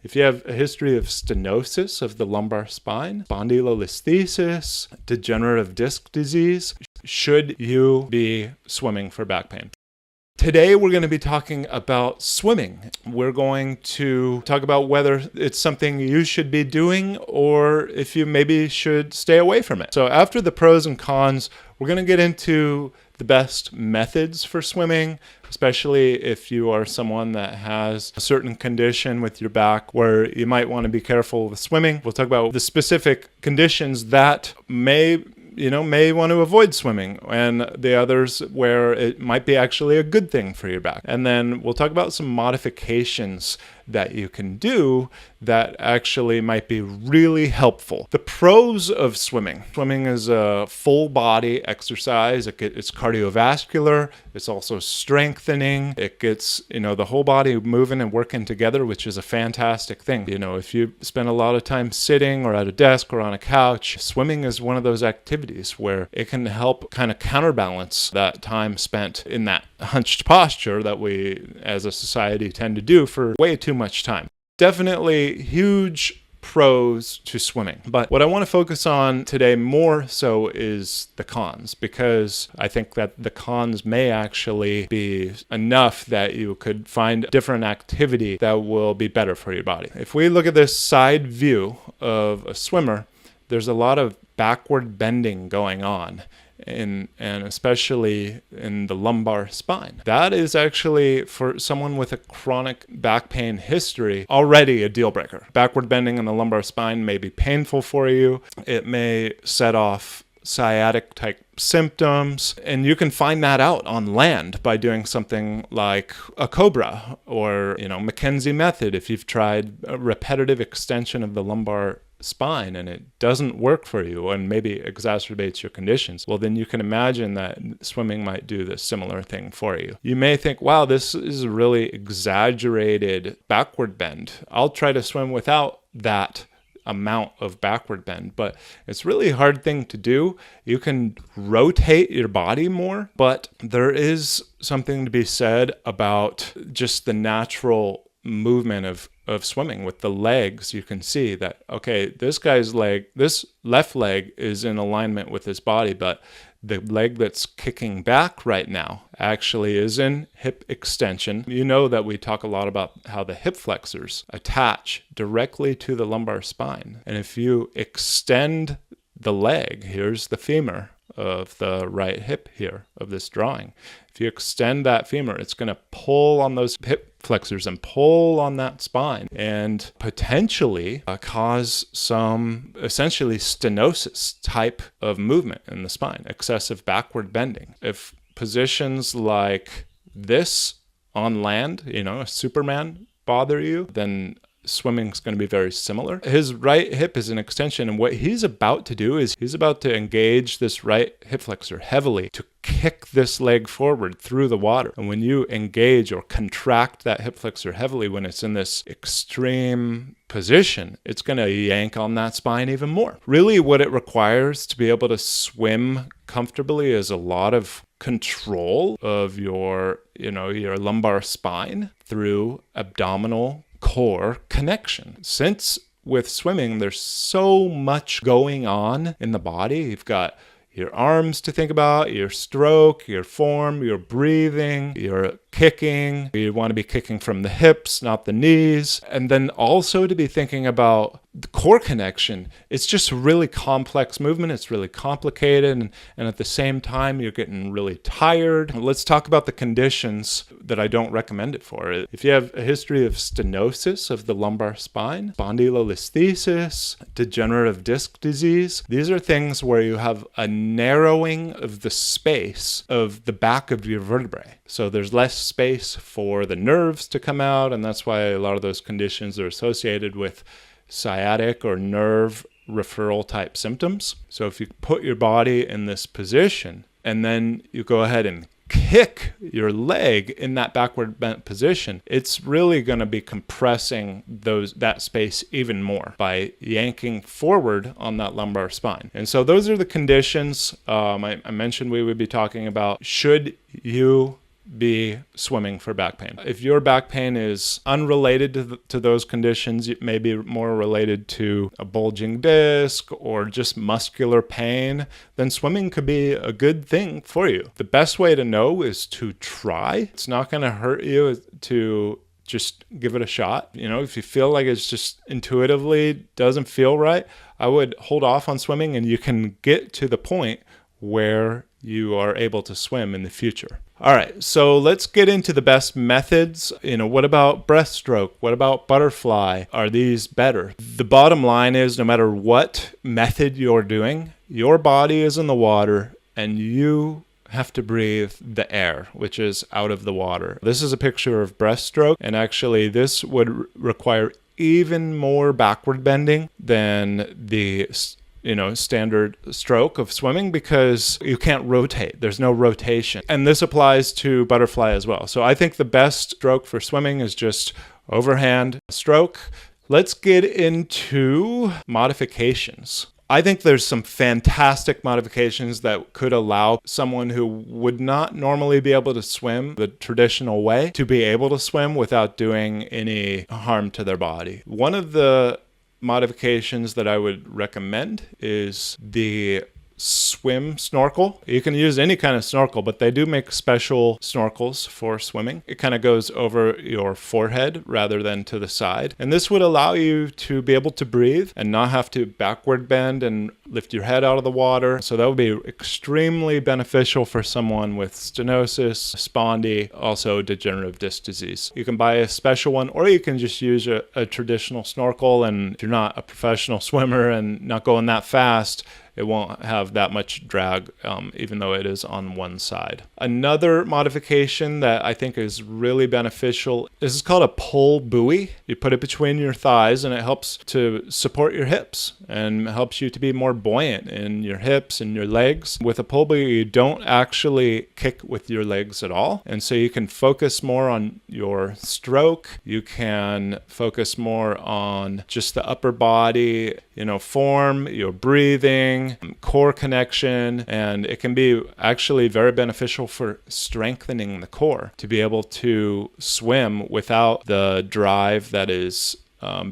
If you have a history of stenosis of the lumbar spine, spondylolisthesis, degenerative disc disease, should you be swimming for back pain? Today, we're going to be talking about swimming. We're going to talk about whether it's something you should be doing or if you maybe should stay away from it. So after the pros and cons, we're going to get into the best methods for swimming, especially if you are someone that has a certain condition with your back where you might want to be careful with swimming. We'll talk about the specific conditions that may want to avoid swimming, and the others where it might be actually a good thing for your back. And then we'll talk about some modifications that you can do that actually might be really helpful. The pros of swimming. Swimming is a full body exercise. It's cardiovascular. It's also strengthening. It gets, the whole body moving and working together, which is a fantastic thing. If you spend a lot of time sitting or at a desk or on a couch, swimming is one of those activities where it can help kind of counterbalance that time spent in that hunched posture that we as a society tend to do for way too much time. Definitely huge pros to swimming. But what I want to focus on today more so is the cons, because I think that the cons may actually be enough that you could find different activity that will be better for your body. If we look at this side view of a swimmer, there's a lot of backward bending going on. And especially in the lumbar spine. That is actually, for someone with a chronic back pain history, already a deal breaker. Backward bending in the lumbar spine may be painful for you. It may set off sciatic type symptoms, and you can find that out on land by doing something like a cobra or Mackenzie method. If you've tried a repetitive extension of the lumbar spine and it doesn't work for you and maybe exacerbates your conditions, well, then you can imagine that swimming might do this similar thing for you. You may think, wow, this is a really exaggerated backward bend. I'll try to swim without that amount of backward bend, but it's really a hard thing to do. You can rotate your body more, but there is something to be said about just the natural movement of swimming with the legs. You can see that, okay, this left leg is in alignment with his body, but the leg that's kicking back right now actually is in hip extension. You know that we talk a lot about how the hip flexors attach directly to the lumbar spine. And if you extend the leg, here's the femur of the right hip here of this drawing. If you extend that femur, it's going to pull on those hip flexors and pull on that spine and potentially cause some essentially stenosis type of movement in the spine, excessive backward bending. If positions like this on land, a Superman, bother you, then swimming's going to be very similar. His right hip is an extension, and what he's about to do is he's about to engage this right hip flexor heavily to kick this leg forward through the water. And when you engage or contract that hip flexor heavily when it's in this extreme position, it's going to yank on that spine even more. Really, what it requires to be able to swim comfortably is a lot of control of your lumbar spine through abdominal core connection. Since with swimming, there's so much going on in the body. You've got your arms to think about, your stroke, your form, your breathing, your kicking. You want to be kicking from the hips, not the knees. And then also to be thinking about the core connection. It's just a really complex movement. It's really complicated. And at the same time, you're getting really tired. Let's talk about the conditions that I don't recommend it for. If you have a history of stenosis of the lumbar spine, spondylolisthesis, degenerative disc disease, these are things where you have a narrowing of the space of the back of your vertebrae. So there's less space for the nerves to come out, and that's why a lot of those conditions are associated with sciatic or nerve referral type symptoms. So if you put your body in this position and then you go ahead and kick your leg in that backward bent position, it's really going to be compressing that space even more by yanking forward on that lumbar spine. And so those are the conditions I mentioned we would be talking about. Should you be swimming for back pain. If your back pain is unrelated to those conditions, it may be more related to a bulging disc or just muscular pain, then swimming could be a good thing for you. The best way to know is to try. It's not going to hurt you to just give it a shot. If you feel like it's just intuitively doesn't feel right, I would hold off on swimming, and you can get to the point where you are able to swim in the future. All right, so let's get into the best methods. What about breaststroke? What about butterfly? Are these better? The bottom line is, no matter what method you're doing, your body is in the water and you have to breathe the air, which is out of the water. This is a picture of breaststroke, and actually this would require even more backward bending than the standard stroke of swimming, because you can't rotate. There's no rotation. And this applies to butterfly as well. So I think the best stroke for swimming is just overhand stroke. Let's get into modifications. I think there's some fantastic modifications that could allow someone who would not normally be able to swim the traditional way to be able to swim without doing any harm to their body. One of the modifications that I would recommend is the swim snorkel. You can use any kind of snorkel, but they do make special snorkels for swimming. It kind of goes over your forehead rather than to the side. And this would allow you to be able to breathe and not have to backward bend and lift your head out of the water. So that would be extremely beneficial for someone with stenosis, spondy, also degenerative disc disease. You can buy a special one, or you can just use a traditional snorkel. And if you're not a professional swimmer and not going that fast, it won't have that much drag, even though it is on one side. Another modification that I think is really beneficial is called a pull buoy. You put it between your thighs, and it helps to support your hips and helps you to be more buoyant in your hips and your legs. With a pull buoy, you don't actually kick with your legs at all. And so you can focus more on your stroke. You can focus more on just the upper body, form, your breathing, core connection, and it can be actually very beneficial for strengthening the core to be able to swim without the drive that is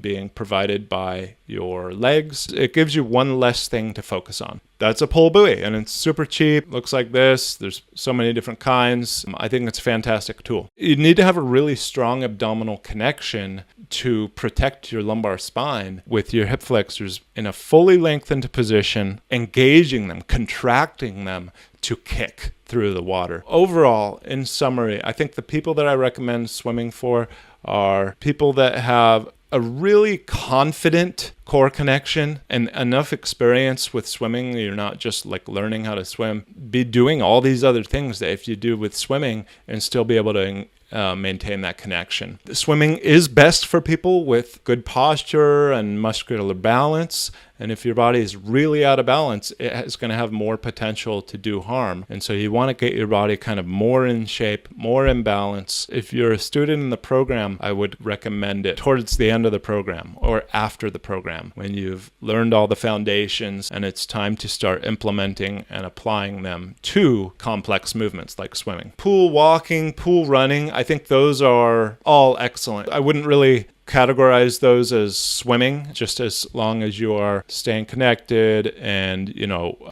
being provided by your legs. It gives you one less thing to focus on. That's a pull buoy, and it's super cheap. Looks like this. There's so many different kinds. I think it's a fantastic tool. You need to have a really strong abdominal connection to protect your lumbar spine with your hip flexors in a fully lengthened position, engaging them, contracting them to kick through the water. Overall, in summary, I think the people that I recommend swimming for are people that have a really confident core connection and enough experience with swimming. You're not just like learning how to swim, be doing all these other things that if you do with swimming and still be able to maintain that connection. Swimming is best for people with good posture and muscular balance. And if your body is really out of balance, it's going to have more potential to do harm. And so you want to get your body kind of more in shape, more in balance. If you're a student in the program, I would recommend it towards the end of the program or after the program, when you've learned all the foundations and it's time to start implementing and applying them to complex movements like swimming. Pool walking, pool running, I think those are all excellent. I wouldn't really categorize those as swimming, just as long as you are staying connected and,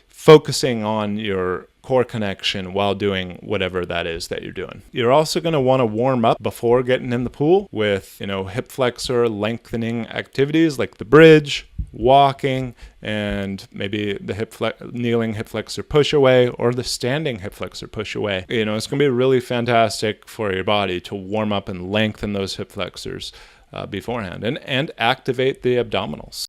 focusing on your core connection while doing whatever that is that you're doing. You're also going to want to warm up before getting in the pool with, hip flexor lengthening activities like the bridge, walking, and maybe the kneeling hip flexor push away or the standing hip flexor push away. It's going to be really fantastic for your body to warm up and lengthen those hip flexors beforehand and activate the abdominals.